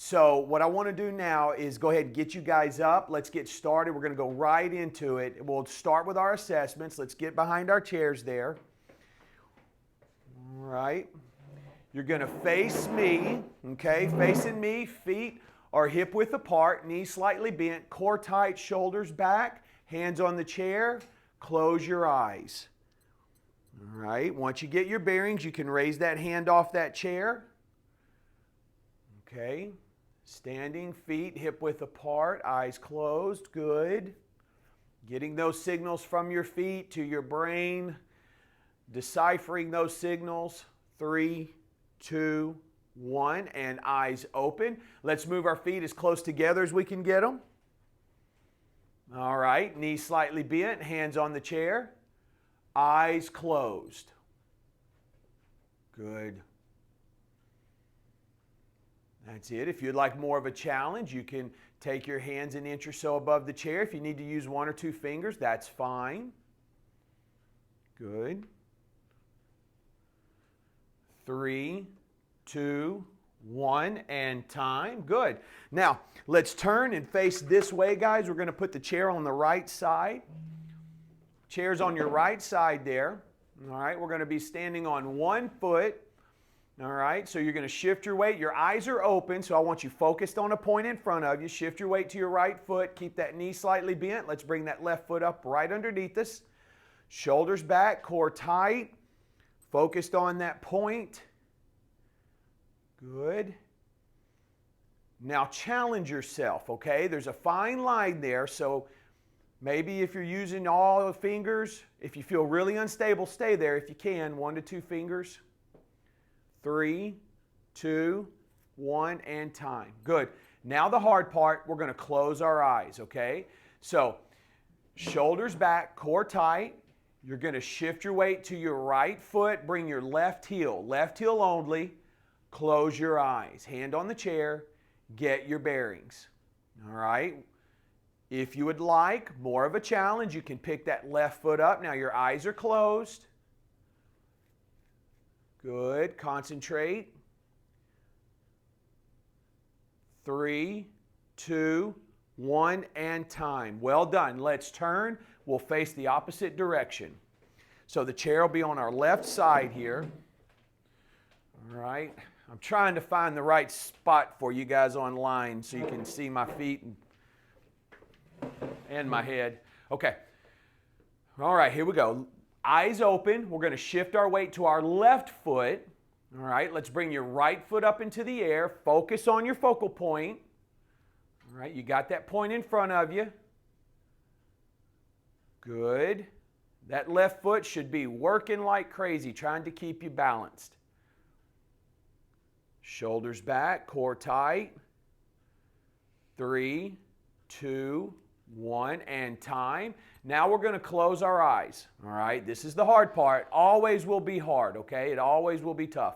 So what I want to do now is go ahead and get you guys up. Let's get started. We're going to go right into it. We'll start with our assessments. Let's get behind our chairs there. All right. You're going to face me, okay? Facing me, feet are hip width apart, knees slightly bent, core tight, shoulders back, hands on the chair, close your eyes. All right. Once you get your bearings, you can raise that hand off that chair. Okay. Standing, feet hip width apart, eyes closed. Good. Getting those signals from your feet to your brain, deciphering those signals. 3, 2, 1, and eyes open. Let's move our feet as close together as we can get them. All right. Knees slightly bent, hands on the chair. Eyes closed. Good. That's it. If you'd like more of a challenge, you can take your hands an inch or so above the chair. If you need to use 1 or 2 fingers, that's fine. Good. 3, 2, 1, and time. Good. Now, let's turn and face this way, guys. We're going to put the chair on the right side. Chair's on your right side there. All right, we're going to be standing on 1 foot. All right, so you're going to shift your weight. Your eyes are open, so I want you focused on a point in front of you. Shift your weight to your right foot. Keep that knee slightly bent. Let's bring that left foot up right underneath us. Shoulders back, core tight. Focused on that point. Good. Now challenge yourself, okay? There's a fine line there, so maybe if you're using all the fingers, if you feel really unstable, stay there if you can. 1 to 2 fingers. 3, 2, 1, and time. Good. Now the hard part, we're going to close our eyes, okay? So shoulders back, core tight. You're going to shift your weight to your right foot. Bring your left heel only. Close your eyes. Hand on the chair. Get your bearings. All right? If you would like more of a challenge, you can pick that left foot up. Now your eyes are closed. Good. Concentrate. 3, 2, 1, and time. Well done. Let's turn. We'll face the opposite direction. So the chair will be on our left side here. All right. I'm trying to find the right spot for you guys online so you can see my feet and my head. Okay. All right, here we go. Eyes open. We're going to shift our weight to our left foot. All right, let's bring your right foot up into the air. Focus on your focal point. All right, you got that point in front of you. Good. That left foot should be working like crazy, trying to keep you balanced. Shoulders back, core tight. 3, 2, 1, and time. Now we're going to close our eyes. All right, this is the hard part. Always will be hard, okay? It always will be tough.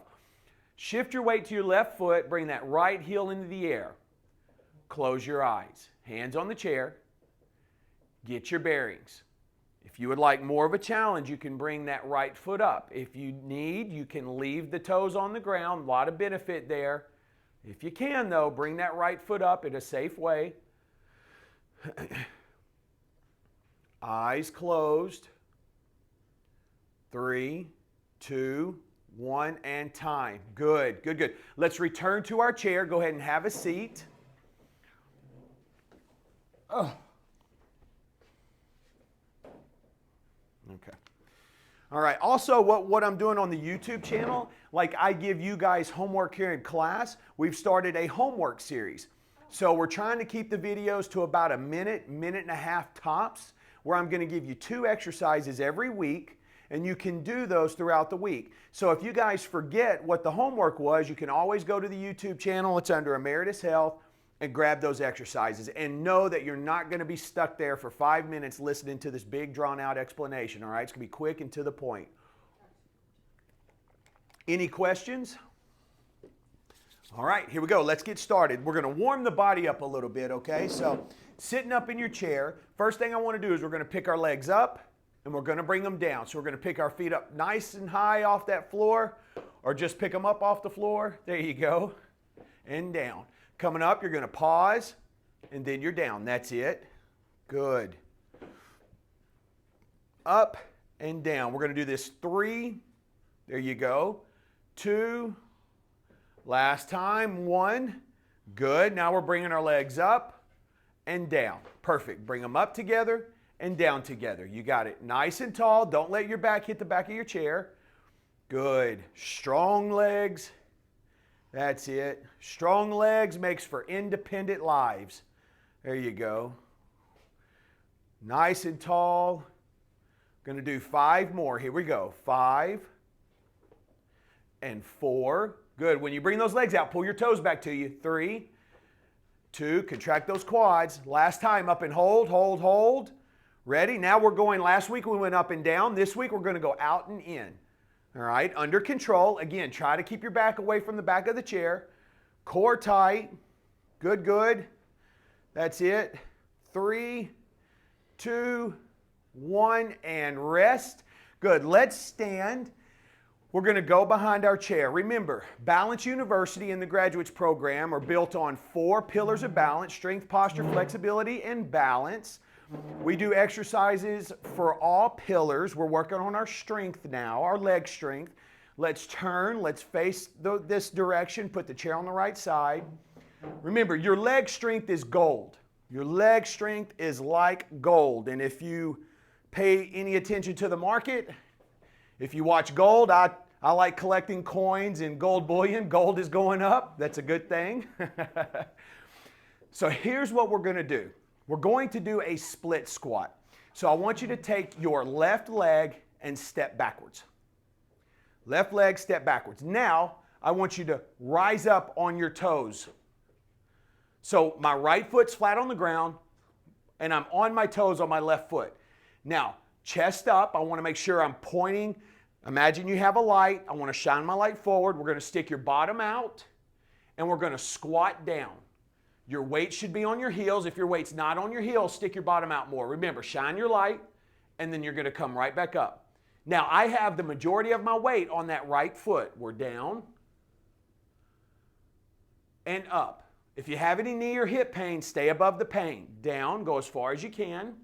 Shift your weight to your left foot. Bring that right heel into the air. Close your eyes. Hands on the chair. Get your bearings. If you would like more of a challenge, you can bring that right foot up. If you need, you can leave the toes on the ground. A lot of benefit there. If you can, though, bring that right foot up in a safe way. Eyes closed. 3, 2, 1, and time. Good, good, good. Let's return to our chair. Go ahead and have a seat. Oh. Okay. All right. Also, what I'm doing on the YouTube channel, like I give you guys homework here in class, we've started a homework series. So we're trying to keep the videos to about a minute, minute and a half tops, where I'm going to give you 2 exercises every week, and you can do those throughout the week. So if you guys forget what the homework was, you can always go to the YouTube channel. It's under Emeritus Health, and grab those exercises. And know that you're not going to be stuck there for 5 minutes listening to this big drawn-out explanation, all right? It's going to be quick and to the point. Any questions? All right, here we go. Let's get started. We're going to warm the body up a little bit, okay? So sitting up in your chair, first thing I want to do is we're going to pick our legs up and we're going to bring them down. So we're going to pick our feet up nice and high off that floor, or just pick them up off the floor. There you go. And down. Coming up, you're going to pause, and then you're down. That's it. Good. Up and down. We're going to do this 3. There you go. 2. Last time. 1. Good. Now we're bringing our legs up and down. Perfect. Bring them up together and down together. You got it. Nice and tall. Don't let your back hit the back of your chair. Good. Strong legs. That's it. Strong legs makes for independent lives. There you go. Nice and tall. Going to do 5 more. Here we go. 5 and 4. Good. When you bring those legs out, pull your toes back to you. 3, 2, contract those quads. Last time, up and hold, hold, hold. Ready? Now we're going, last week we went up and down. This week we're going to go out and in. All right, under control. Again, try to keep your back away from the back of the chair. Core tight. Good, good. That's it. 3, 2, 1, and rest. Good. Let's stand. We're going to go behind our chair. Remember, Balance University and the Graduates Program are built on 4 pillars of balance: strength, posture, flexibility, and balance. We do exercises for all pillars. We're working on our strength now, our leg strength. Let's turn. Let's face this direction. Put the chair on the right side. Remember, your leg strength is gold. Your leg strength is like gold. And if you pay any attention to the market, if you watch gold, I like collecting coins and gold bullion. Gold is going up. That's a good thing. So here's what we're going to do. We're going to do a split squat. So I want you to take your left leg and step backwards. Left leg, step backwards. Now, I want you to rise up on your toes. So my right foot's flat on the ground, and I'm on my toes on my left foot. Now, chest up. I want to make sure I'm pointing. Imagine you have a light. I want to shine my light forward. We're going to stick your bottom out, and we're going to squat down. Your weight should be on your heels. If your weight's not on your heels, stick your bottom out more. Remember, shine your light, and then you're going to come right back up. Now, I have the majority of my weight on that right foot. We're down and up. If you have any knee or hip pain, stay above the pain. Down, go as far as you can,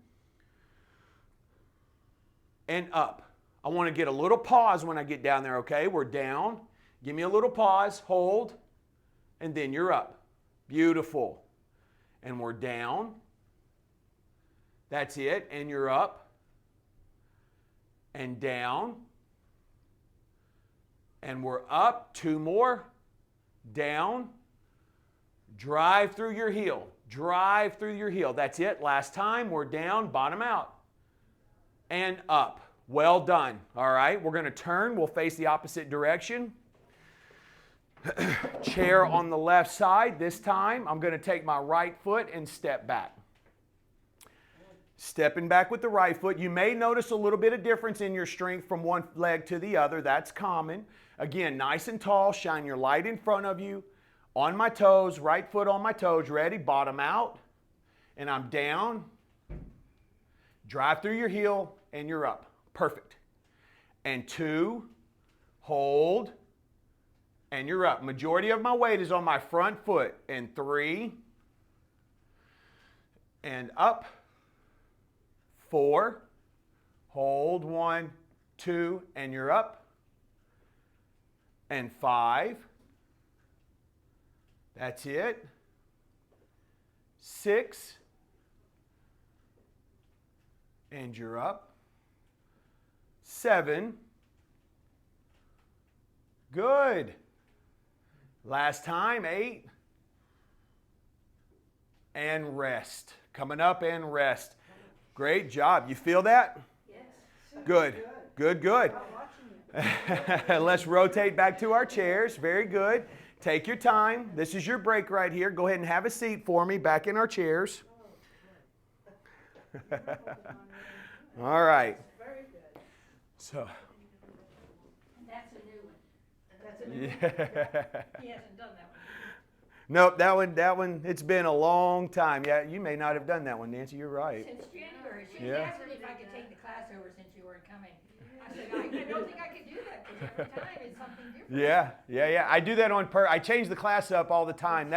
and up. I want to get a little pause when I get down there, okay? We're down. Give me a little pause, hold, and then you're up. Beautiful. And we're down. That's it. And you're up. And down. And we're up. 2 more. Down. Drive through your heel. Drive through your heel. That's it. Last time. We're down. Bottom out. And up. Well done. All right. We're going to turn. We'll face the opposite direction. Chair on the left side. This time, I'm going to take my right foot and step back. Stepping back with the right foot. You may notice a little bit of difference in your strength from one leg to the other. That's common. Again, nice and tall. Shine your light in front of you. On my toes. Right foot on my toes. Ready? Bottom out. And I'm down. Drive through your heel, and you're up. Perfect. And 2. Hold. And you're up. Majority of my weight is on my front foot. And 3. And up. 4. Hold. 1, 2, and you're up. And 5. That's it. 6. And you're up. 7. Good. Last time, 8. And rest. Coming up and rest. Great job. You feel that? Yes. Good. Good, good. Let's rotate back to our chairs. Very good. Take your time. This is your break right here. Go ahead and have a seat for me back in our chairs. All right. Very good. So. That's a new one. That's a new Yeah. one. He hasn't done that one. Nope, that one, it's been a long time. Yeah, you may not have done that one, Nancy. You're right. Since January. She Yeah. asked me if I could take the class over since you weren't coming. I said, I don't think I could do that because every time it's something different. Yeah. I do that on I change the class up all the time.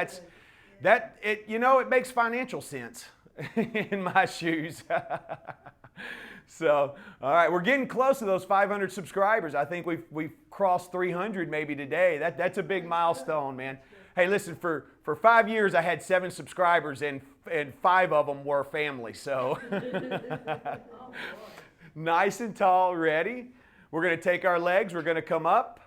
It makes financial sense in my shoes. So, all right, we're getting close to those 500 subscribers. I think we've crossed 300 maybe today. That's a big milestone, man. Hey, listen, for 5 years I had 7 subscribers and 5 of them were family. So, nice and tall, ready. We're going to take our legs. We're going to come up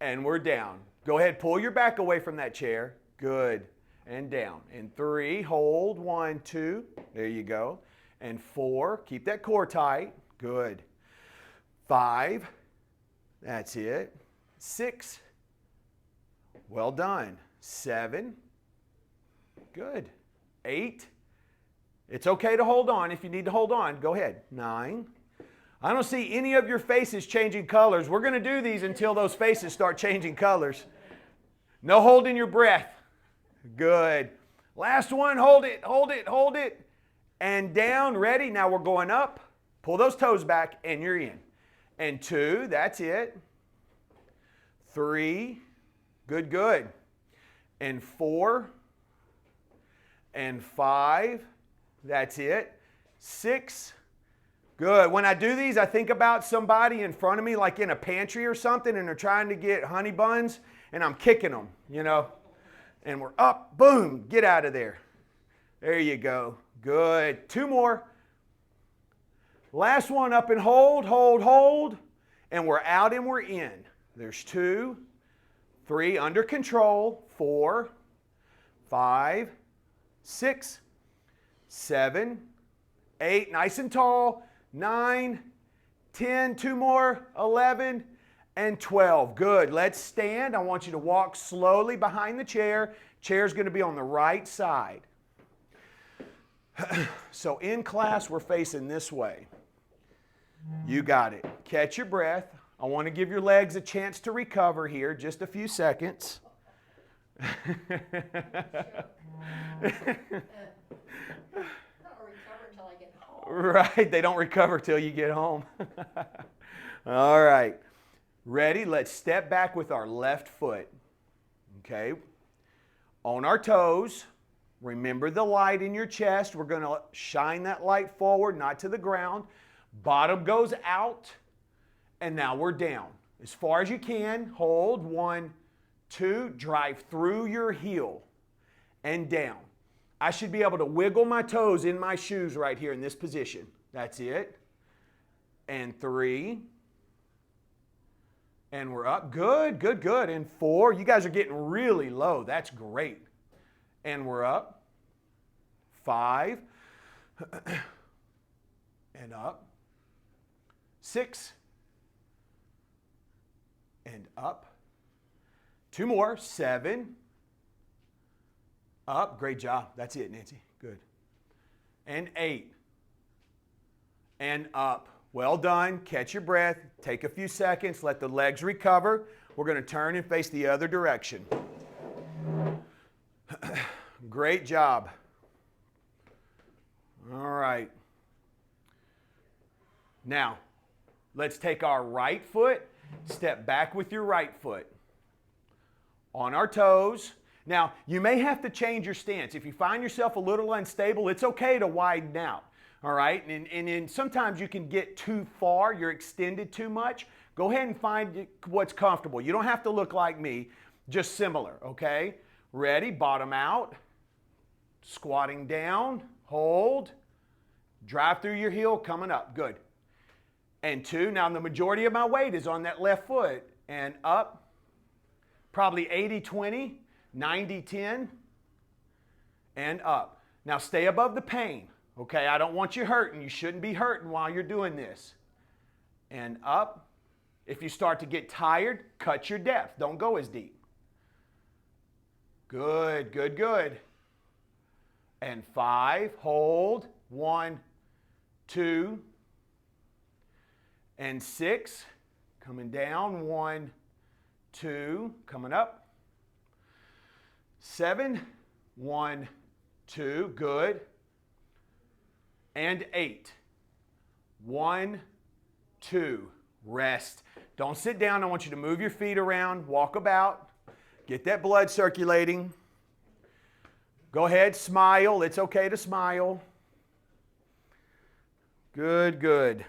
and we're down. Go ahead, pull your back away from that chair. Good. And down. And 3, hold. 1, 2. There you go. And 4, keep that core tight. Good. 5, that's it. 6, well done. 7, good. 8, it's okay to hold on. If you need to hold on, go ahead. 9, I don't see any of your faces changing colors. We're going to do these until those faces start changing colors. No holding your breath. Good. Last one, hold it, hold it, hold it. And down, ready? Now we're going up. Pull those toes back and you're in. And 2, that's it. 3, good, good. And 4. And 5, that's it. 6, good. When I do these, I think about somebody in front of me, like in a pantry or something, and they're trying to get honey buns, and I'm kicking them, And we're up, boom, get out of there. There you go. Good. 2 more. Last one, up and hold, hold, hold. And we're out and we're in. There's 2, 3, under control. 4, 5, 6, 7, 8, nice and tall. 9, 10, 2 more, 11, and 12. Good. Let's stand. I want you to walk slowly behind the chair. Chair's going to be on the right side. So in class, we're facing this way. You got it. Catch your breath. I want to give your legs a chance to recover here. Just a few seconds. Right, they don't recover till you get home. All right. Ready? Let's step back with our left foot. Okay. On our toes. Remember the light in your chest. We're going to shine that light forward, not to the ground. Bottom goes out. And now we're down. As far as you can. Hold. 1, 2. Drive through your heel. And down. I should be able to wiggle my toes in my shoes right here in this position. That's it. And 3. And we're up. Good, good, good. And 4. You guys are getting really low. That's great. And we're up. 5. And up. 6. And up. 2 more. 7. Up. Great job. That's it, Nancy. Good. And 8. And up. Well done. Catch your breath. Take a few seconds. Let the legs recover. We're going to turn and face the other direction. Great job. All right. Now, let's take our right foot. Step back with your right foot. On our toes. Now, you may have to change your stance. If you find yourself a little unstable, it's okay to widen out. All right? And sometimes you can get too far. You're extended too much. Go ahead and find what's comfortable. You don't have to look like me. Just similar, okay? Ready? Bottom out. Squatting down. Hold. Drive through your heel. Coming up. Good. And 2. Now, the majority of my weight is on that left foot. And up. Probably 80-20. 90-10. And up. Now, stay above the pain. Okay, I don't want you hurting. You shouldn't be hurting while you're doing this. And up. If you start to get tired, cut your depth. Don't go as deep. Good, good, good. And 5. Hold. 1, 2. And 6. Coming down. 1, 2. Coming up. 7. 1, 2. Good. And 8. 1, 2. Rest. Don't sit down. I want you to move your feet around. Walk about. Get that blood circulating. Go ahead, smile. It's okay to smile. Good, good.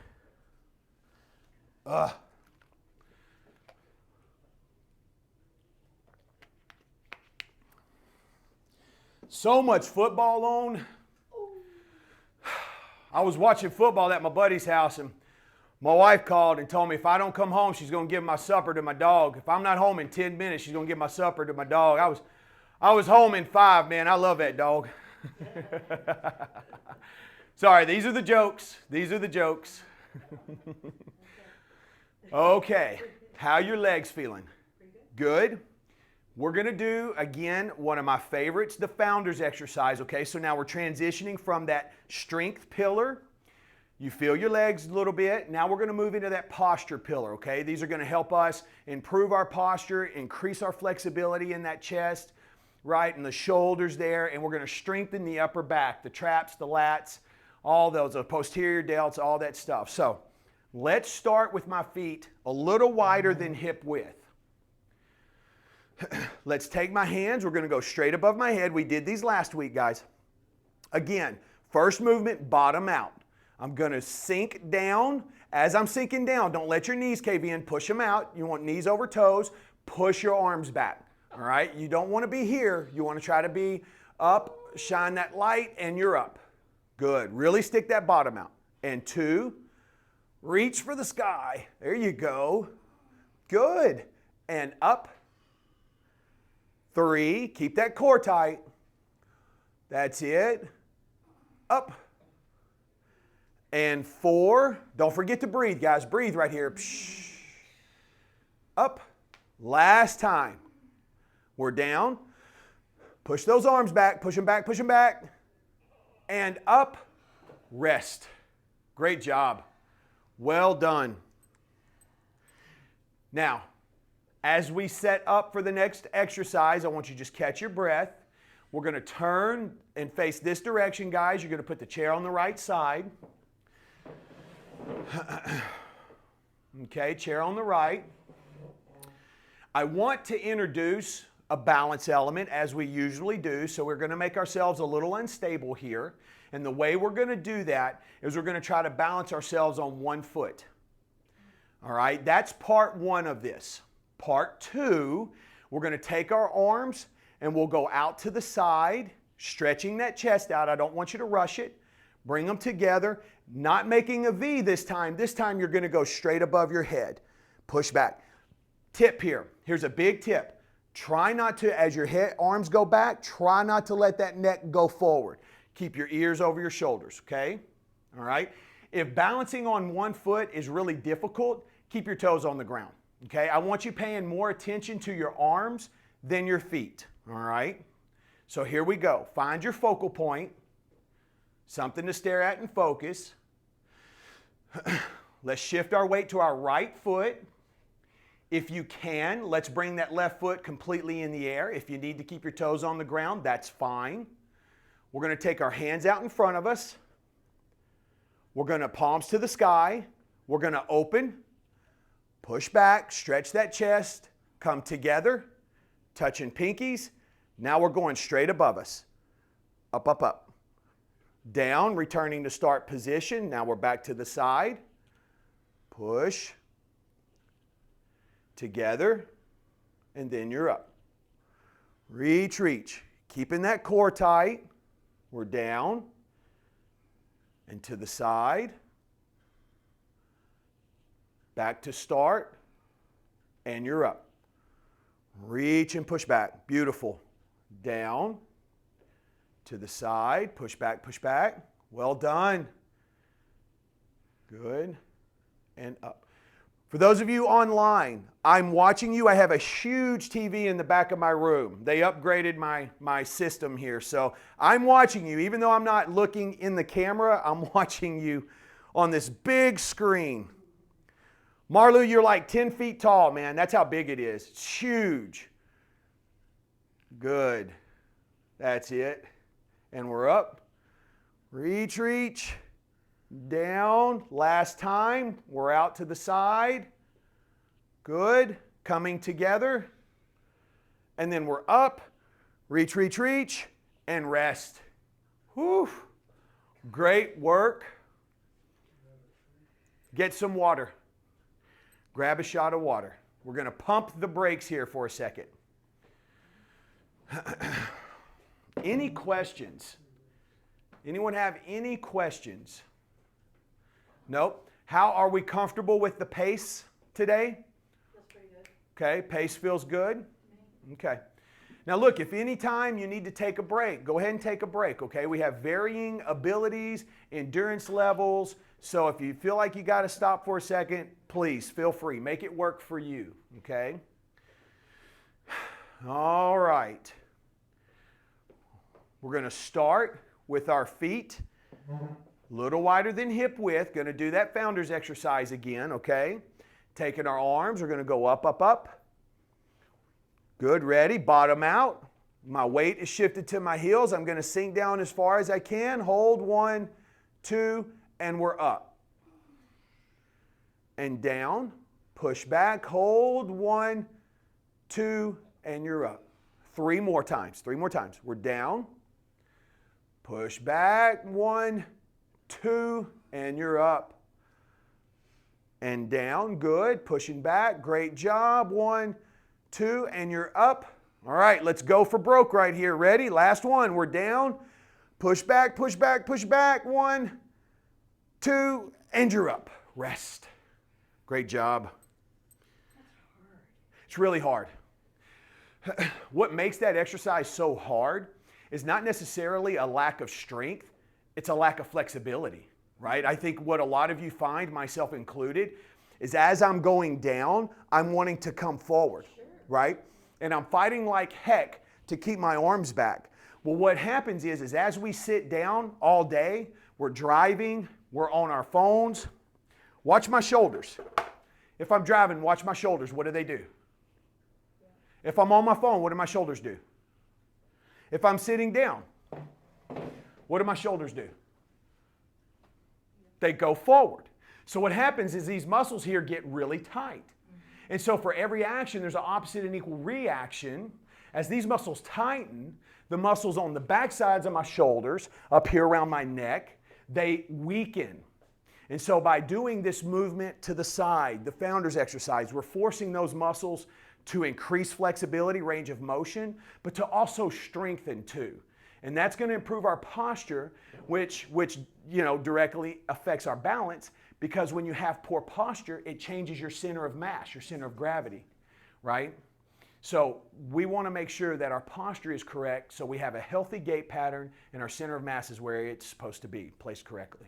So much football on. I was watching football at my buddy's house, and my wife called and told me if I don't come home, she's going to give my supper to my dog. If I'm not home in 10 minutes, she's going to give my supper to my dog. I was home in 5, man. I love that dog. Sorry, these are the jokes. These are the jokes. Okay, how your legs feeling? Good. We're going to do, again, one of my favorites, the founder's exercise, okay? So now we're transitioning from that strength pillar. You feel your legs a little bit. Now we're going to move into that posture pillar, okay? These are going to help us improve our posture, increase our flexibility in that chest, right, and the shoulders there, and we're going to strengthen the upper back, the traps, the lats, all those, the posterior delts, all that stuff. So let's start with my feet a little wider than hip width. Let's take my hands. We're going to go straight above my head. We did these last week, guys. Again, first movement, bottom out. I'm going to sink down. As I'm sinking down, don't let your knees cave in. Push them out. You want knees over toes. Push your arms back. All right? You don't want to be here. You want to try to be up, shine that light, and you're up. Good. Really stick that bottom out. And 2, reach for the sky. There you go. Good. And up. 3, keep that core tight. That's it. Up. And 4, don't forget to breathe, guys. Breathe right here. Up. Last time. We're down. Push those arms back. Push them back. Push them back. And up. Rest. Great job. Well done. Now, as we set up for the next exercise, I want you to just catch your breath. We're going to turn and face this direction, guys. You're going to put the chair on the right side. Okay, chair on the right. I want to introduce a balance element as we usually do, so we're going to make ourselves a little unstable here. And the way we're going to do that is we're going to try to balance ourselves on one foot. All right, that's part 1 of this. Part 2, we're going to take our arms and we'll go out to the side, stretching that chest out. I don't want you to rush it. Bring them together, not making a V this time. This time you're going to go straight above your head. Push back. Tip here. Here's a big tip. Try not to, as your arms go back, try not to let that neck go forward. Keep your ears over your shoulders, okay? All right? If balancing on one foot is really difficult, keep your toes on the ground. Okay, I want you paying more attention to your arms than your feet, all right? So here we go. Find your focal point, something to stare at and focus. Let's shift our weight to our right foot. If you can, let's bring that left foot completely in the air. If you need to keep your toes on the ground, that's fine. We're going to take our hands out in front of us. We're going to palms to the sky. We're going to open. Push back, stretch that chest, come together, touching pinkies. Now we're going straight above us. Up, up, up. Down, returning to start position. Now we're back to the side. Push. Together. And then you're up. Reach, reach. Keeping that core tight. We're down. And to the side. Back to start, and you're up. Reach and push back. Beautiful. Down, to the side, push back, push back. Well done. Good. And up. For those of you online, I'm watching you. I have a huge TV in the back of my room. They upgraded my system here. So I'm watching you. Even though I'm not looking in the camera, I'm watching you on this big screen. Marlu, you're like 10 feet tall, man. That's how big it is. It's huge. Good. That's it. And we're up. Reach, reach. Down. Last time. We're out to the side. Good. Coming together. And then we're up. Reach, reach, reach. and rest. Whew. Great work. Get some water. Grab a shot of water. We're going to pump the brakes here for a second. Any questions? Anyone have any questions? Nope. How are we comfortable with the pace today? Feels pretty good. Okay, pace feels good? Okay. Now look, if any time you need to take a break, go ahead and take a break, okay? We have varying abilities, endurance levels, so if you feel like you got to stop for a second, please feel free. Make it work for you, okay? All right. We're going to start with our feet a little wider than hip width. Going to do that founder's exercise again, okay? Taking our arms, we're going to go up, up, up. Good, ready, bottom out. My weight is shifted to my heels. I'm going to sink down as far as I can. Hold, 1, 2, and we're up. And down, push back, hold, 1, 2, and you're up. 3 more times, 3 more times. We're down, push back, 1, 2, and you're up. And down, good, pushing back, great job, 1, 2, and you're up. All right, let's go for broke right here. Ready? Last one. We're down. Push back, push back, push back. 1, 2, and you're up. Rest. Great job. It's really hard. What makes that exercise so hard is not necessarily a lack of strength. It's a lack of flexibility, right? I think what a lot of you find, myself included, is as I'm going down, I'm wanting to come forward, right? And I'm fighting like heck to keep my arms back. Well, what happens is as we sit down all day, we're driving, we're on our phones. Watch my shoulders. If I'm driving, watch my shoulders. What do they do? If I'm on my phone, what do my shoulders do? If I'm sitting down, what do my shoulders do? They go forward. So what happens is these muscles here get really tight. And so for every action, there's an opposite and equal reaction. As these muscles tighten, the muscles on the back sides of my shoulders, up here around my neck, they weaken. And so by doing this movement to the side, the founder's exercise, we're forcing those muscles to increase flexibility, range of motion, but to also strengthen too. And that's going to improve our posture, which directly affects our balance, because when you have poor posture, it changes your center of mass, your center of gravity, right? So we want to make sure that our posture is correct so we have a healthy gait pattern and our center of mass is where it's supposed to be, placed correctly.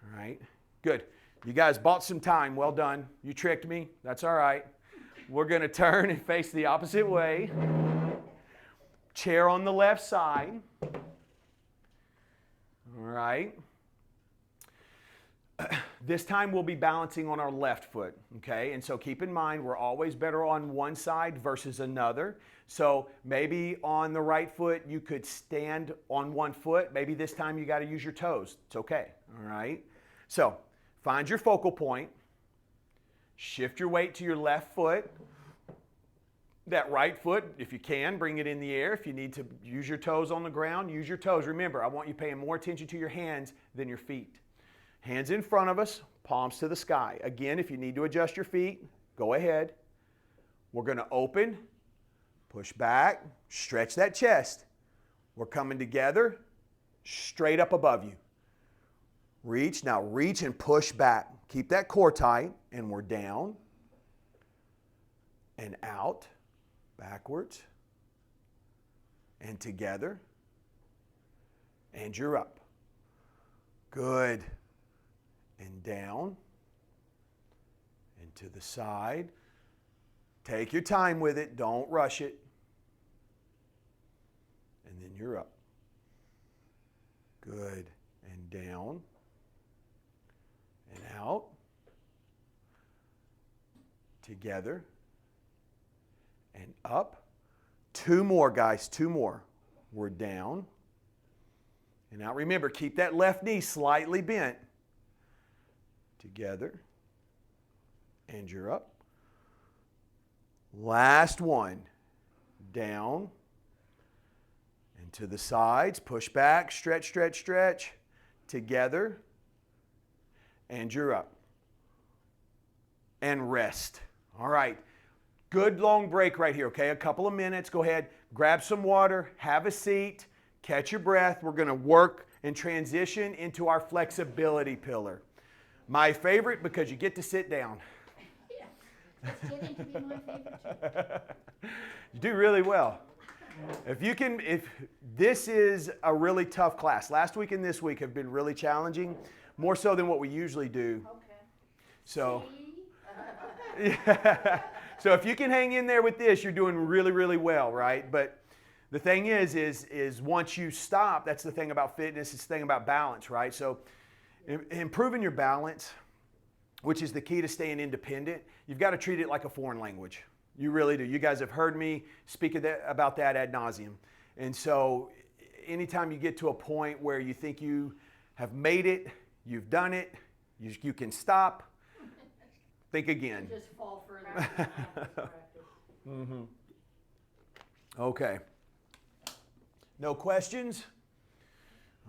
All right, good. You guys bought some time. Well done. You tricked me. That's all right. We're going to turn and face the opposite way. Chair on the left side. All right. This time we'll be balancing on our left foot, okay? And so keep in mind, we're always better on one side versus another. So maybe on the right foot, you could stand on one foot. Maybe this time you got to use your toes. It's okay, all right? So find your focal point. Shift your weight to your left foot. That right foot, if you can, bring it in the air. If you need to use your toes on the ground, use your toes. Remember, I want you paying more attention to your hands than your feet. Hands in front of us, palms to the sky. Again, if you need to adjust your feet, go ahead. We're going to open, push back, stretch that chest. We're coming together, straight up above you. Reach, now reach and push back. Keep that core tight, and we're down and out, backwards, and together, and you're up. Good. And down, and to the side. Take your time with it. Don't rush it. And then you're up. Good. And down, and out, together, and up. 2 more, guys. 2 more. We're down. And now remember, keep that left knee slightly bent. Together, and you're up. Last one. Down, and To the sides, push back, stretch, stretch, stretch. Together. And you're up. And rest. All right. Good long break right here, okay? A couple of minutes. Go ahead, grab some water, have a seat, catch your breath. We're going to work and transition into our flexibility pillar. My favorite because you get to sit down. Yeah, it's getting to be my favorite too. You do really well. If this is a really tough class. Last week and this week have been really challenging, more so than what we usually do. Okay. So, See? yeah. So if you can hang in there with this, you're doing really, really well, right? But the thing is once you stop, that's the thing about fitness, it's the thing about balance, right? So improving your balance, which is the key to staying independent, you've got to treat it like a foreign language. You really do. You guys have heard me speak about that ad nauseum. And so anytime you get to a point where you think you have made it, you've done it, you can stop, think again. Just fall further. Mm-hmm. Okay. No questions?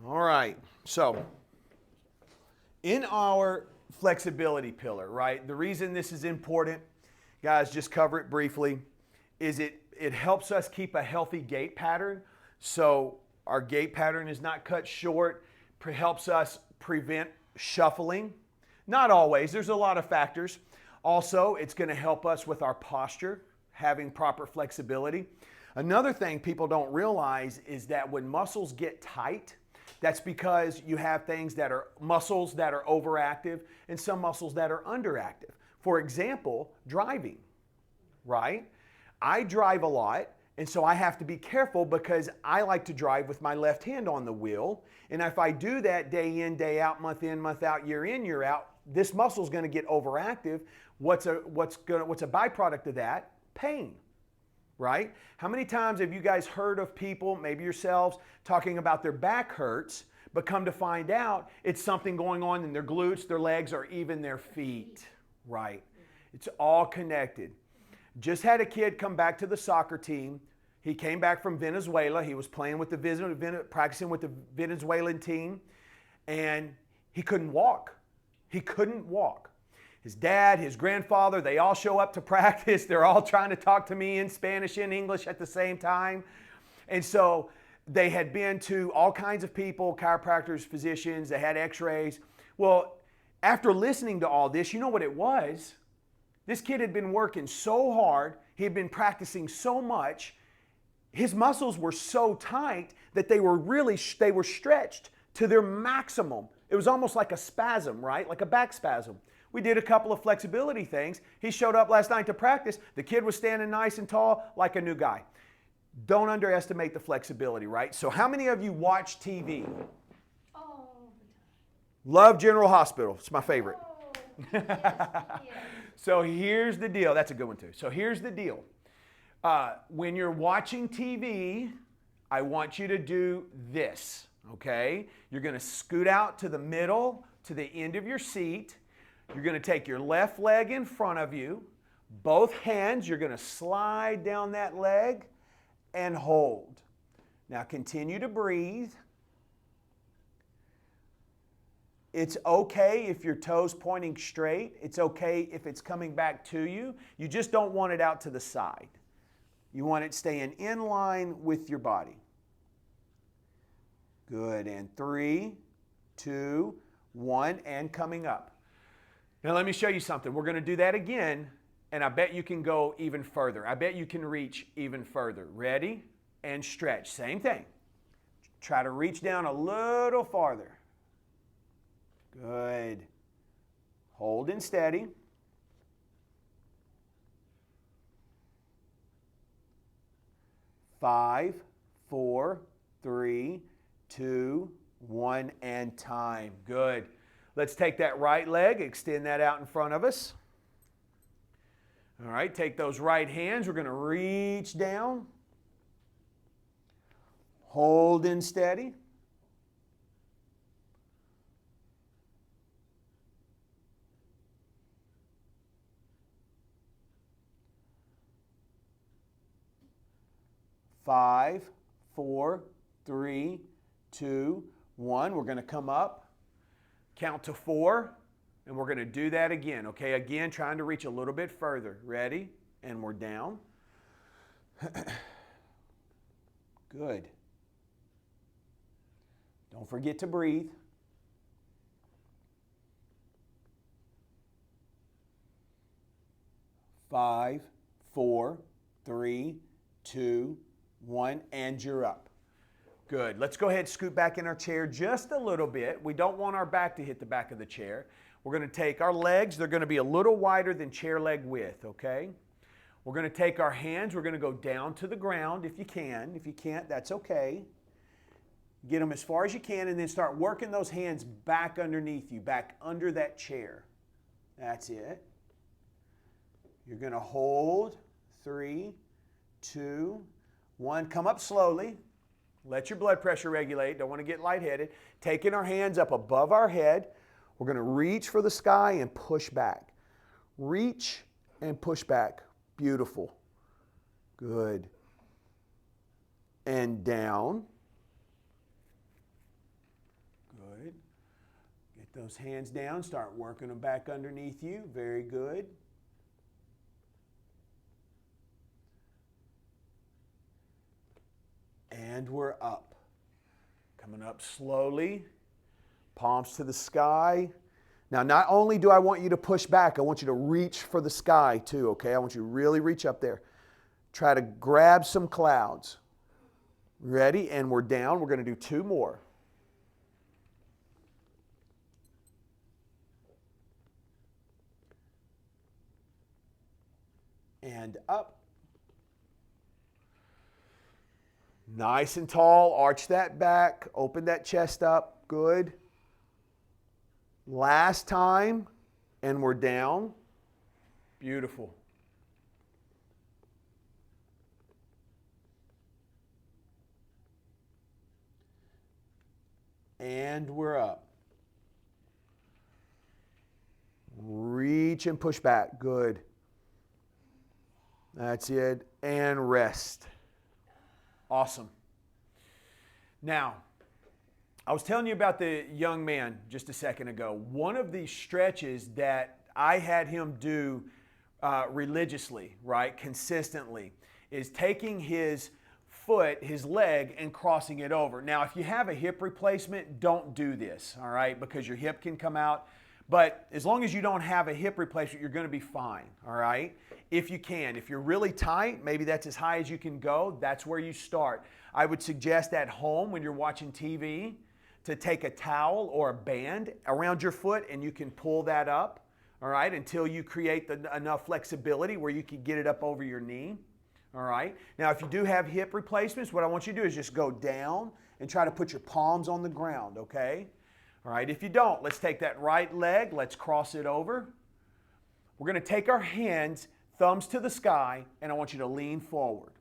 All right. So, in our flexibility pillar, right, the reason this is important, guys, just cover it briefly, is it helps us keep a healthy gait pattern. So, our gait pattern is not cut short, helps us prevent shuffling. Not always, there's a lot of factors. Also, it's going to help us with our posture, having proper flexibility. Another thing people don't realize is that when muscles get tight, that's because you have muscles that are overactive and some muscles that are underactive. For example, driving, right? I drive a lot, and so I have to be careful because I like to drive with my left hand on the wheel. And if I do that day in, day out, month in, month out, year in, year out, this muscle is going to get overactive. What's a byproduct of that? Pain, right? How many times have you guys heard of people, maybe yourselves, talking about their back hurts, but come to find out it's something going on in their glutes, their legs, or even their feet, right? It's all connected. Just had a kid come back to the soccer team. He came back from Venezuela. He was practicing with the Venezuelan team, and he couldn't walk. He couldn't walk. His dad, his grandfather, they all show up to practice. They're all trying to talk to me in Spanish and English at the same time. And so they had been to all kinds of people, chiropractors, physicians, they had x-rays. Well, after listening to all this, you know what it was? This kid had been working so hard, he had been practicing so much, his muscles were so tight that they were stretched to their maximum. It was almost like a spasm, right? Like a back spasm. We did a couple of flexibility things. He showed up last night to practice. The kid was standing nice and tall like a new guy. Don't underestimate the flexibility, right? So how many of you watch TV? Oh, Love General Hospital. It's my favorite. oh, yes. So here's the deal. That's a good one too. So here's the deal. When you're watching TV, I want you to do this, okay? You're going to scoot out to the middle, to the end of your seat. You're going to take your left leg in front of you. Both hands, you're going to slide down that leg and hold. Now continue to breathe. It's okay if your toes pointing straight. It's okay if it's coming back to you. You just don't want it out to the side. You want it staying in line with your body. Good. And 3, 2, 1, and coming up. Now let me show you something. We're going to do that again, and I bet you can go even further. I bet you can reach even further. Ready? And stretch. Same thing. Try to reach down a little farther. Good. Hold and steady. Five, 4, 3, 2, 1, and time. Good. Let's take that right leg, extend that out in front of us. All right, take those right hands. We're going to reach down. Hold and steady. Five, 4, 3, 2, 1. We're going to come up, count to 4, and we're going to do that again. Okay, again, trying to reach a little bit further. Ready? And we're down. Good. Don't forget to breathe. Five, 4, 3, 2, 1, and you're up. Good. Let's go ahead and scoot back in our chair just a little bit. We don't want our back to hit the back of the chair. We're going to take our legs. They're going to be a little wider than chair leg width, okay? We're going to take our hands. We're going to go down to the ground if you can. If you can't, that's okay. Get them as far as you can and then start working those hands back underneath you, back under that chair. That's it. You're going to hold. 3, 2, 1. Come up slowly. Let your blood pressure regulate. Don't want to get lightheaded. Taking our hands up above our head. We're going to reach for the sky and push back. Reach and push back. Beautiful. Good. And down. Good. Get those hands down. Start working them back underneath you. Very good. And we're up. Coming up slowly. Palms to the sky. Now, not only do I want you to push back, I want you to reach for the sky too, okay? I want you to really reach up there. Try to grab some clouds. Ready? And we're down. We're going to do 2 more. And up. Nice and tall. Arch that back. Open that chest up. Good. Last time. And we're down. Beautiful. And we're up. Reach and push back. Good. That's it. And rest. Awesome. Now, I was telling you about the young man just a second ago. One of the stretches that I had him do religiously, right, consistently, is taking his foot, his leg, and crossing it over. Now, if you have a hip replacement, don't do this, all right, because your hip can come out. But as long as you don't have a hip replacement, you're going to be fine, all right? If you can. If you're really tight, maybe that's as high as you can go, that's where you start. I would suggest at home when you're watching TV to take a towel or a band around your foot and you can pull that up, all right, until you create enough flexibility where you can get it up over your knee, all right? Now, if you do have hip replacements, what I want you to do is just go down and try to put your palms on the ground, okay? All right, if you don't, let's take that right leg, let's cross it over. We're going to take our hands, thumbs to the sky, and I want you to lean forward.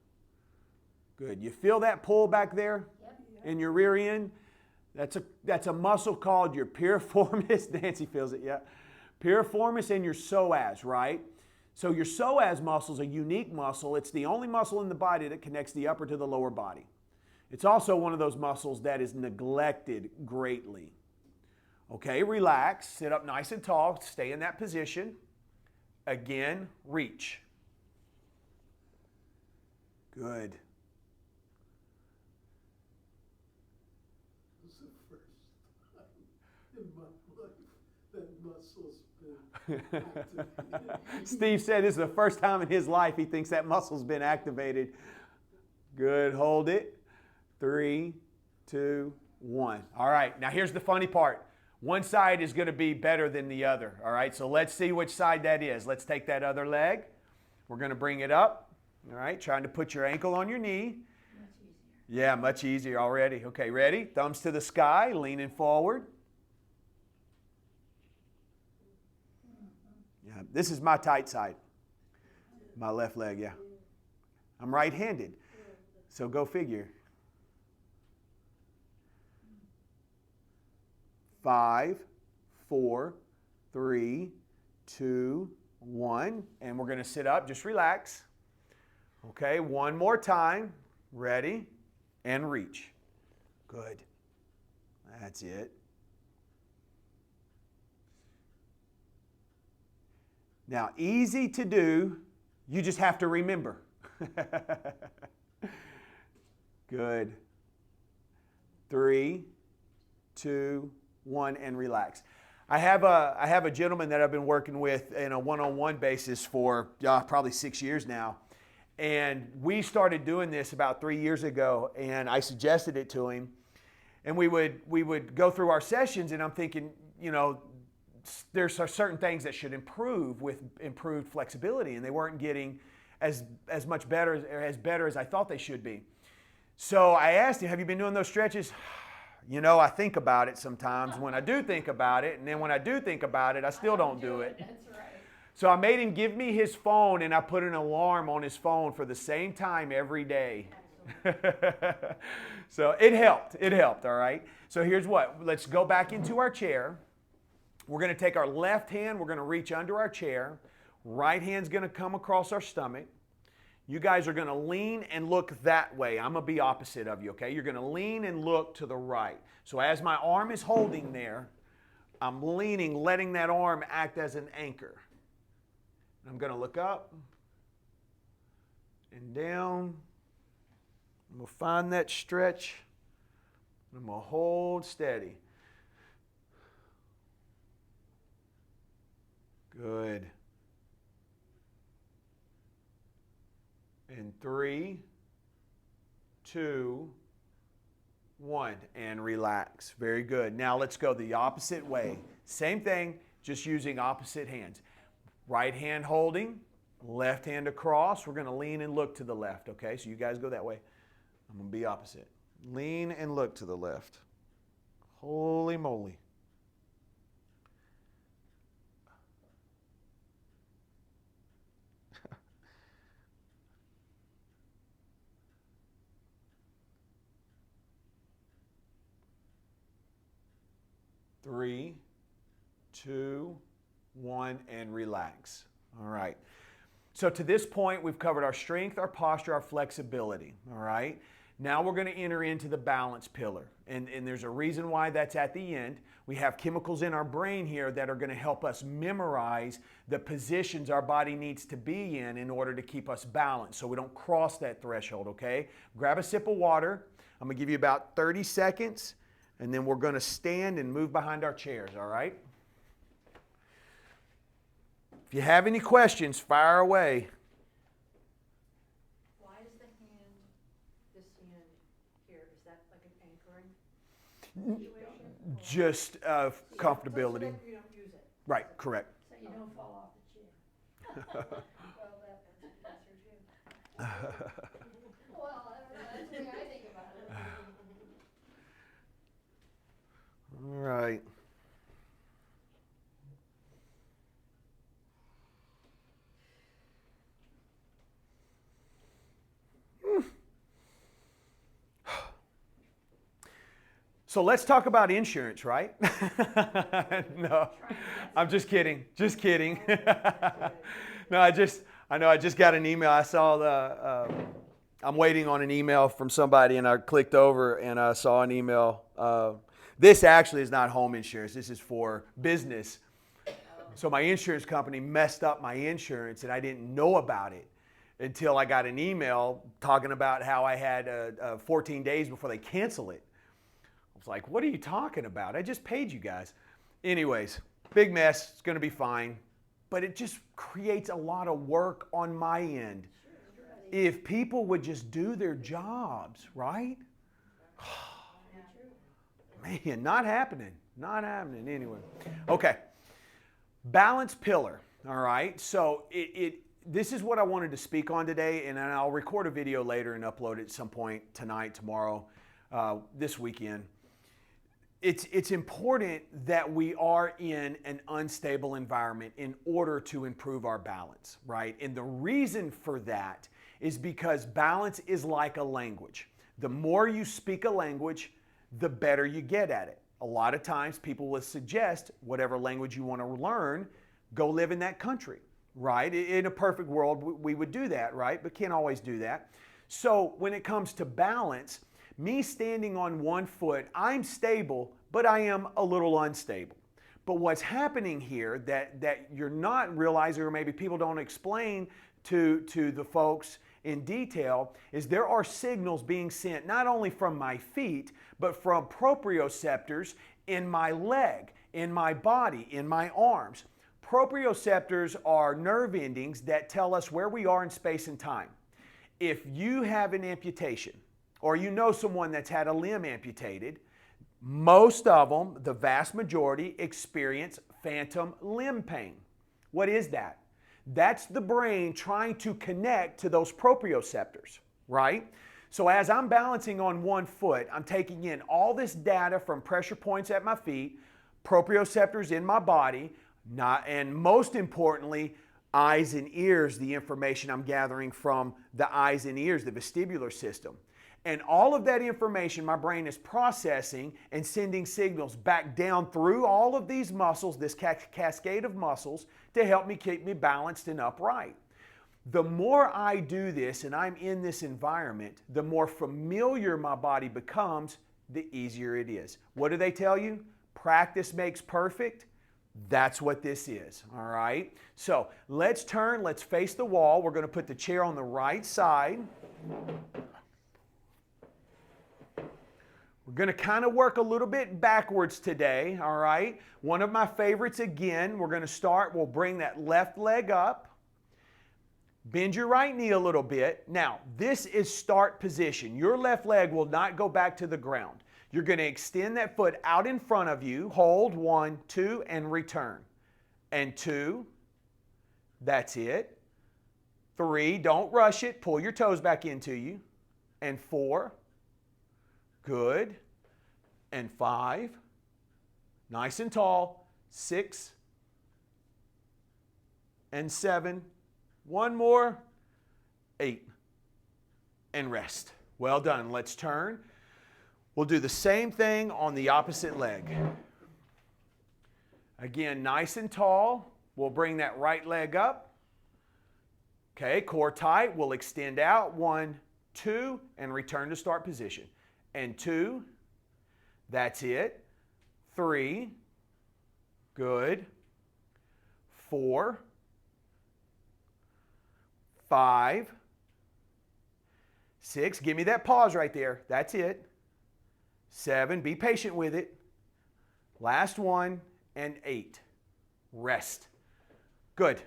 Good. You feel that pull back there? Yep. In your rear end? That's a muscle called your piriformis. Nancy feels it, yeah. Piriformis and your psoas, right? So your psoas muscle is a unique muscle. It's the only muscle in the body that connects the upper to the lower body. It's also one of those muscles that is neglected greatly. Okay, relax, sit up nice and tall, stay in that position. Again, reach. Good. This is the first time in my life that muscle's been activated. Steve said this is the first time in his life he thinks that muscle's been activated. Good, hold it. 3, 2, 1. All right, now here's the funny part. One side is going to be better than the other, all right? So let's see which side that is. Let's take that other leg. We're going to bring it up, all right? Trying to put your ankle on your knee. Much easier. Yeah, much easier already. Okay, ready? Thumbs to the sky, leaning forward. Yeah, this is my tight side. My left leg, yeah. I'm right-handed, so go figure. 5, 4, 3, 2, 1. And we're going to sit up. Just relax. Okay, one more time. Ready? And reach. Good. That's it. Now, easy to do, you just have to remember. Good. 3, 2, 1, and relax. I have a gentleman that I've been working with in a one-on-one basis for probably 6 years now. And we started doing this about 3 years ago, and I suggested it to him. And we would go through our sessions, and I'm thinking, you know, there's certain things that should improve with improved flexibility, and they weren't getting as much better or as better as I thought they should be. So I asked him, have you been doing those stretches? You know, I think about it sometimes when I do think about it, and then when I do think about it, I still don't do it. That's right. So I made him give me his phone, and I put an alarm on his phone for the same time every day. So it helped, all right? So here's what, let's go back into our chair. We're going to take our left hand, we're going to reach under our chair. Right hand's going to come across our stomach. You guys are going to lean and look that way. I'm going to be opposite of you, okay? You're going to lean and look to the right. So as my arm is holding there, I'm leaning, letting that arm act as an anchor. I'm going to look up and down. I'm going to find that stretch. I'm going to hold steady. Good. And 3, 2, 1, and relax. Very good. Now let's go the opposite way. Same thing, just using opposite hands. Right hand holding, left hand across. We're going to lean and look to the left, okay? So you guys go that way. I'm going to be opposite. Lean and look to the left. Holy moly. Three, 2, 1, and relax. All right. So to this point, we've covered our strength, our posture, our flexibility. All right. Now we're going to enter into the balance pillar. And there's a reason why that's at the end. We have chemicals in our brain here that are going to help us memorize the positions our body needs to be in order to keep us balanced so we don't cross that threshold, okay? Grab a sip of water. I'm going to give you about 30 seconds. And then we're going to stand and move behind our chairs, all right? If you have any questions, fire away. Why is the hand, this hand here, is that like an anchoring situation? Just comfortability. So that you don't use it. Right, correct. So you don't fall off the chair. Well, that's true. Well, I don't know, that's the way I think about it. All right. So let's talk about insurance, right? No, I'm just kidding. Just kidding. No, I just got an email. I saw I'm waiting on an email from somebody, and I clicked over and I saw an email. This actually is not home insurance. This is for business. So my insurance company messed up my insurance, and I didn't know about it until I got an email talking about how I had 14 days before they cancel it. I was like, what are you talking about? I just paid you guys. Anyways, big mess. It's going to be fine. But it just creates a lot of work on my end. If people would just do their jobs, right? Man, not happening. Not happening anyway. Okay. Balance pillar. All right. So this is what I wanted to speak on today, and then I'll record a video later and upload it at some point tonight, tomorrow, this weekend. It's important that we are in an unstable environment in order to improve our balance, right? And the reason for that is because balance is like a language. The more you speak a language, the better you get at it. A lot of times people will suggest whatever language you want to learn, go live in that country, right? In a perfect world, we would do that, right? But can't always do that. So when it comes to balance, me standing on one foot, I'm stable, but I am a little unstable. But what's happening here that you're not realizing, or maybe people don't explain to the folks in detail, is there are signals being sent not only from my feet, but from proprioceptors in my leg, in my body, in my arms. Proprioceptors are nerve endings that tell us where we are in space and time. If you have an amputation, or you know someone that's had a limb amputated, most of them, the vast majority, experience phantom limb pain. What is that? That's the brain trying to connect to those proprioceptors, right? So as I'm balancing on one foot, I'm taking in all this data from pressure points at my feet, proprioceptors in my body, and most importantly, eyes and ears, the information I'm gathering from the eyes and ears, the vestibular system. And all of that information my brain is processing and sending signals back down through all of these muscles, this cascade of muscles, to help me keep me balanced and upright. The more I do this and I'm in this environment, the more familiar my body becomes, the easier it is. What do they tell you? Practice makes perfect. That's what this is, all right? So let's turn, let's face the wall. We're going to put the chair on the right side. We're going to kind of work a little bit backwards today, all right? One of my favorites again, we're going to start, we'll bring that left leg up. Bend your right knee a little bit. Now, this is start position. Your left leg will not go back to the ground. You're going to extend that foot out in front of you, hold 1, 2, and return. And 2, that's it. 3, don't rush it, pull your toes back into you. And 4, good. And 5, nice and tall. 6, and 7, one more, 8, and rest. Well done. Let's turn. We'll do the same thing on the opposite leg. Again, nice and tall. We'll bring that right leg up. Okay, core tight. We'll extend out. 1, 2, and return to start position. And 2, that's it. 3, good. 4, 5, 6, give me that pause right there. That's it. 7, be patient with it. Last one, and 8. Rest. Good.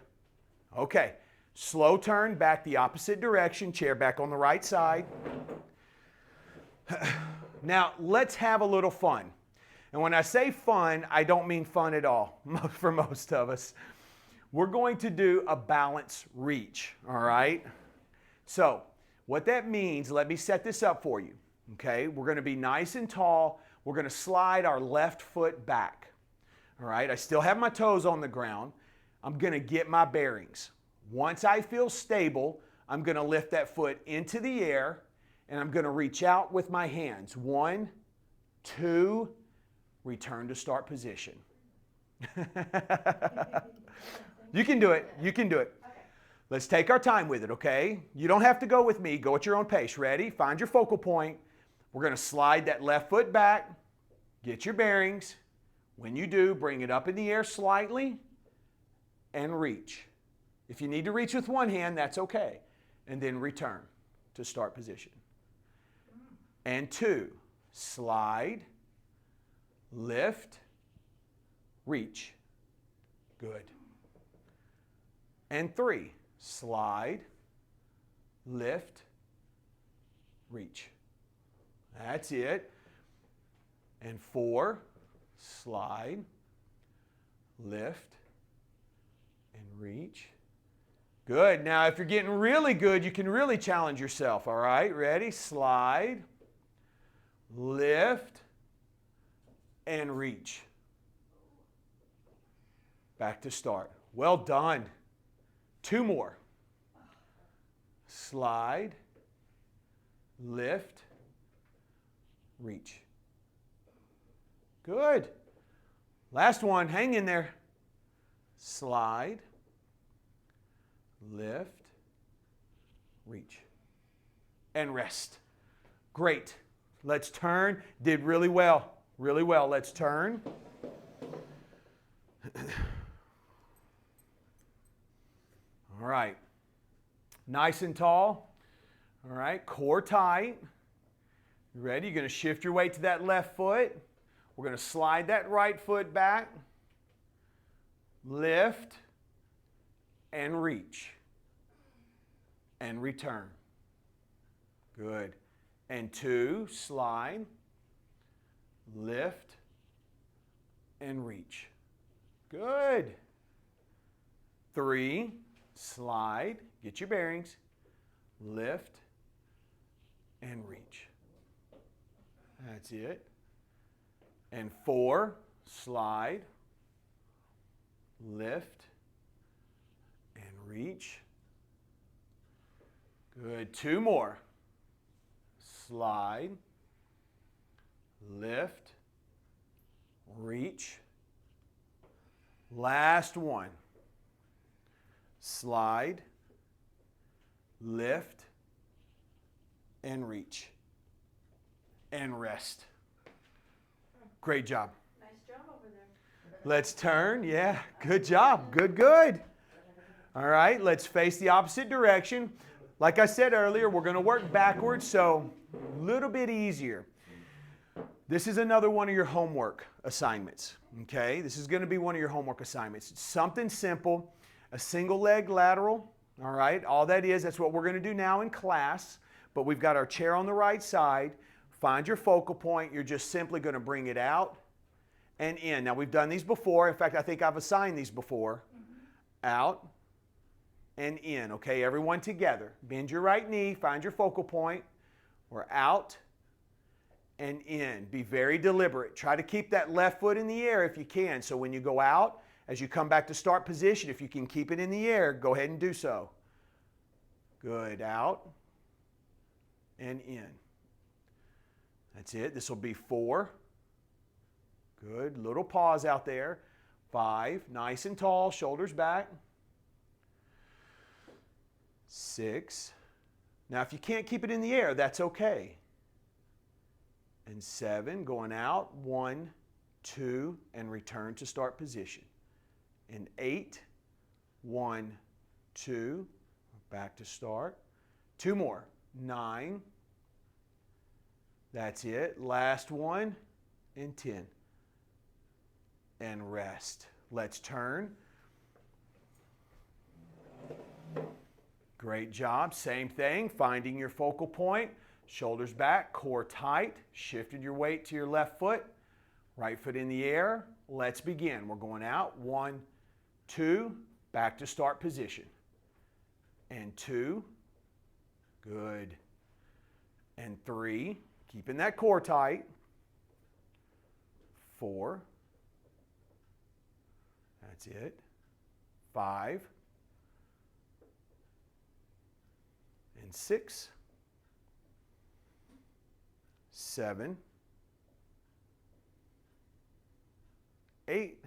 Okay. Slow turn back the opposite direction. Chair back on the right side. Now, let's have a little fun. And when I say fun, I don't mean fun at all for most of us. We're going to do a balance reach, all right? So, what that means, let me set this up for you, okay? We're going to be nice and tall. We're going to slide our left foot back, all right? I still have my toes on the ground. I'm going to get my bearings. Once I feel stable, I'm going to lift that foot into the air, and I'm going to reach out with my hands. 1, 2, return to start position. You can do it. You can do it. Okay. Let's take our time with it, okay? You don't have to go with me. Go at your own pace. Ready? Find your focal point. We're going to slide that left foot back. Get your bearings. When you do, bring it up in the air slightly and reach. If you need to reach with one hand, that's okay. And then return to start position. And 2, slide, lift, reach. Good. And 3, slide, lift, reach. That's it. And 4, slide, lift, and reach. Good. Now, if you're getting really good, you can really challenge yourself. All right, ready? Slide, lift, and reach. Back to start. Well done. 2 more. Slide, lift, reach. Good. Last one. Hang in there. Slide, lift, reach, and rest. Great. Let's turn. Did really well. Really well. Let's turn. All right. Nice and tall. All right. Core tight. You ready? You're going to shift your weight to that left foot. We're going to slide that right foot back. Lift and reach. And return. Good. And 2, slide, lift, and reach. Good. 3, slide, get your bearings, lift, and reach. That's it. And 4, slide, lift, and reach. Good. 2 more. Slide, lift, reach. Last one. Slide, lift, and reach. And rest. Great job. Nice job over there. Let's turn. Yeah, good job. Good, good. All right, let's face the opposite direction. Like I said earlier, we're going to work backwards, so a little bit easier. This is another one of your homework assignments, okay? This is going to be one of your homework assignments. It's something simple, a single leg lateral, all right? All that is, that's what we're going to do now in class, but we've got our chair on the right side. Find your focal point. You're just simply going to bring it out and in. Now, we've done these before. In fact, I think I've assigned these before. Out and in, okay? Everyone together. Bend your right knee, find your focal point. We're out and in. Be very deliberate. Try to keep that left foot in the air if you can. So when you go out, as you come back to start position, if you can keep it in the air, go ahead and do so. Good. Out and in. That's it. This will be 4. Good. Little pause out there. 5. Nice and tall, shoulders back. 6. Now, if you can't keep it in the air, that's okay. And 7, going out. 1, 2, and return to start position. And 8, 1, 2, back to start. 2 more. 9. That's it. Last one. And 10. And rest. Let's turn. Great job. Same thing. Finding your focal point. Shoulders back, core tight. Shifted your weight to your left foot. Right foot in the air. Let's begin. We're going out. 1, 2. Back to start position. And 2. Good. And 3. Keeping that core tight. 4. That's it. 5. And 6. 7. 8.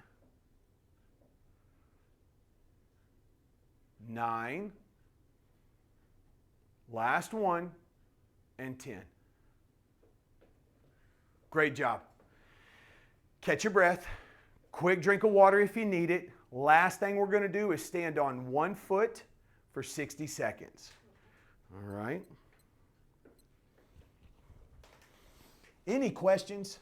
9. Last one. And 10. Great job. Catch your breath. Quick drink of water if you need it. Last thing we're going to do is stand on one foot for 60 seconds. All right. Any questions?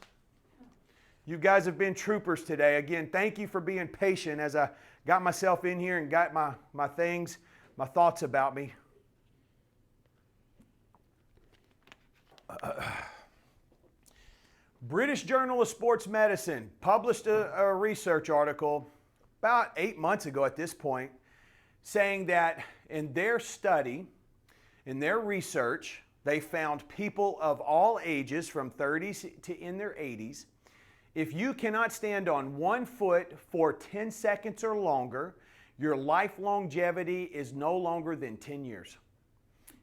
You guys have been troopers today. Again, thank you for being patient as I got myself in here and got my things, my thoughts about me. British Journal of Sports Medicine published a research article about 8 months ago at this point, saying that in their study, in their research, they found people of all ages from 30s to in their 80s. If you cannot stand on one foot for 10 seconds or longer, your life longevity is no longer than 10 years.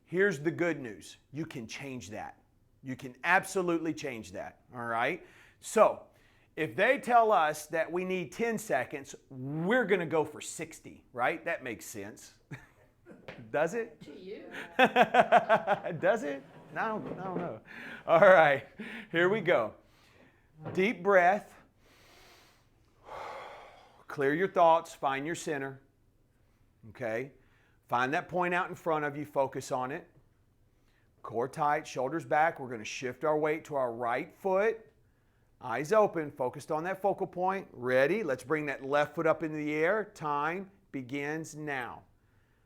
Here's the good news. You can change that. You can absolutely change that, all right? So, if they tell us that we need 10 seconds, we're going to go for 60, right? That makes sense. Does it? To you. Does it? I don't know. All right, here we go. Deep breath. Clear your thoughts. Find your center. Okay? Find that point out in front of you. Focus on it. Core tight, shoulders back. We're going to shift our weight to our right foot. Eyes open, focused on that focal point. Ready? Let's bring that left foot up into the air. Time begins now.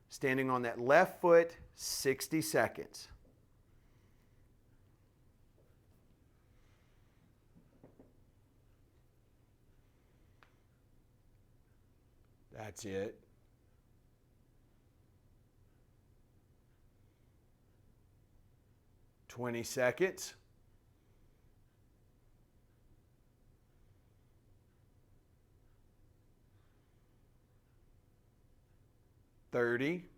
Standing on that left foot, 60 seconds. That's it. "20 seconds. "30.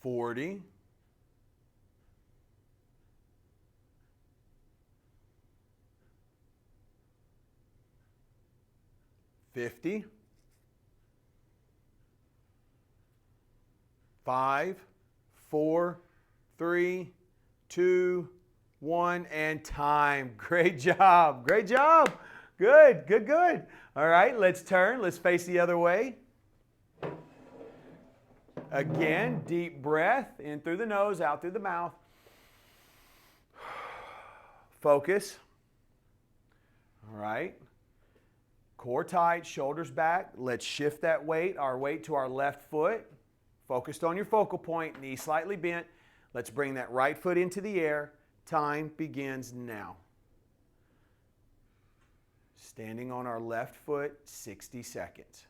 40. 50. 5, 4, 3, 2, 1, and time. Great job. Great job. Good, good, good. All right, let's turn. Let's face the other way. Again, deep breath in through the nose, out through the mouth. Focus. All right. Core tight, shoulders back. Let's shift that weight, our weight to our left foot. Focused on your focal point, knee slightly bent. Let's bring that right foot into the air. Time begins now. Standing on our left foot, 60 seconds.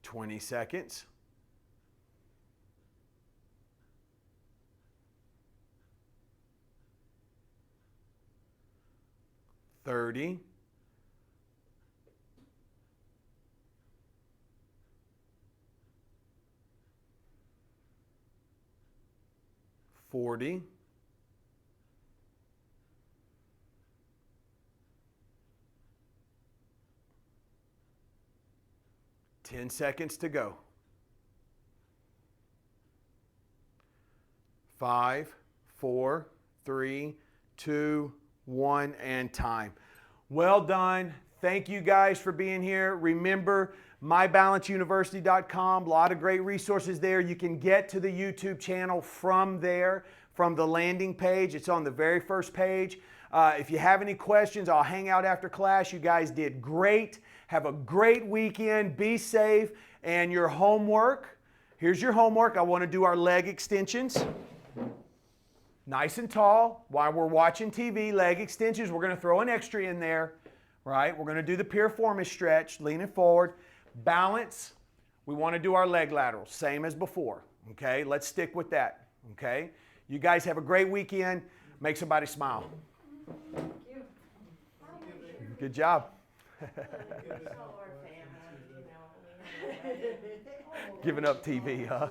"20 seconds. 30. 40. 10 seconds to go. 5, 4, 3, 2, 1, and time. Well done. Thank you guys for being here. Remember, mybalanceuniversity.com. A lot of great resources there. You can get to the YouTube channel from there, from the landing page. It's on the very first page. If you have any questions, I'll hang out after class. You guys did great. Have a great weekend. Be safe. And your homework, here's your homework. I want to do our leg extensions. Nice and tall. While we're watching TV, leg extensions, we're going to throw an extra in there, right? We're going to do the piriformis stretch, leaning forward. Balance, we want to do our leg laterals, same as before, okay? Let's stick with that, okay? You guys have a great weekend. Make somebody smile. Thank you. Good job. Giving up TV, huh?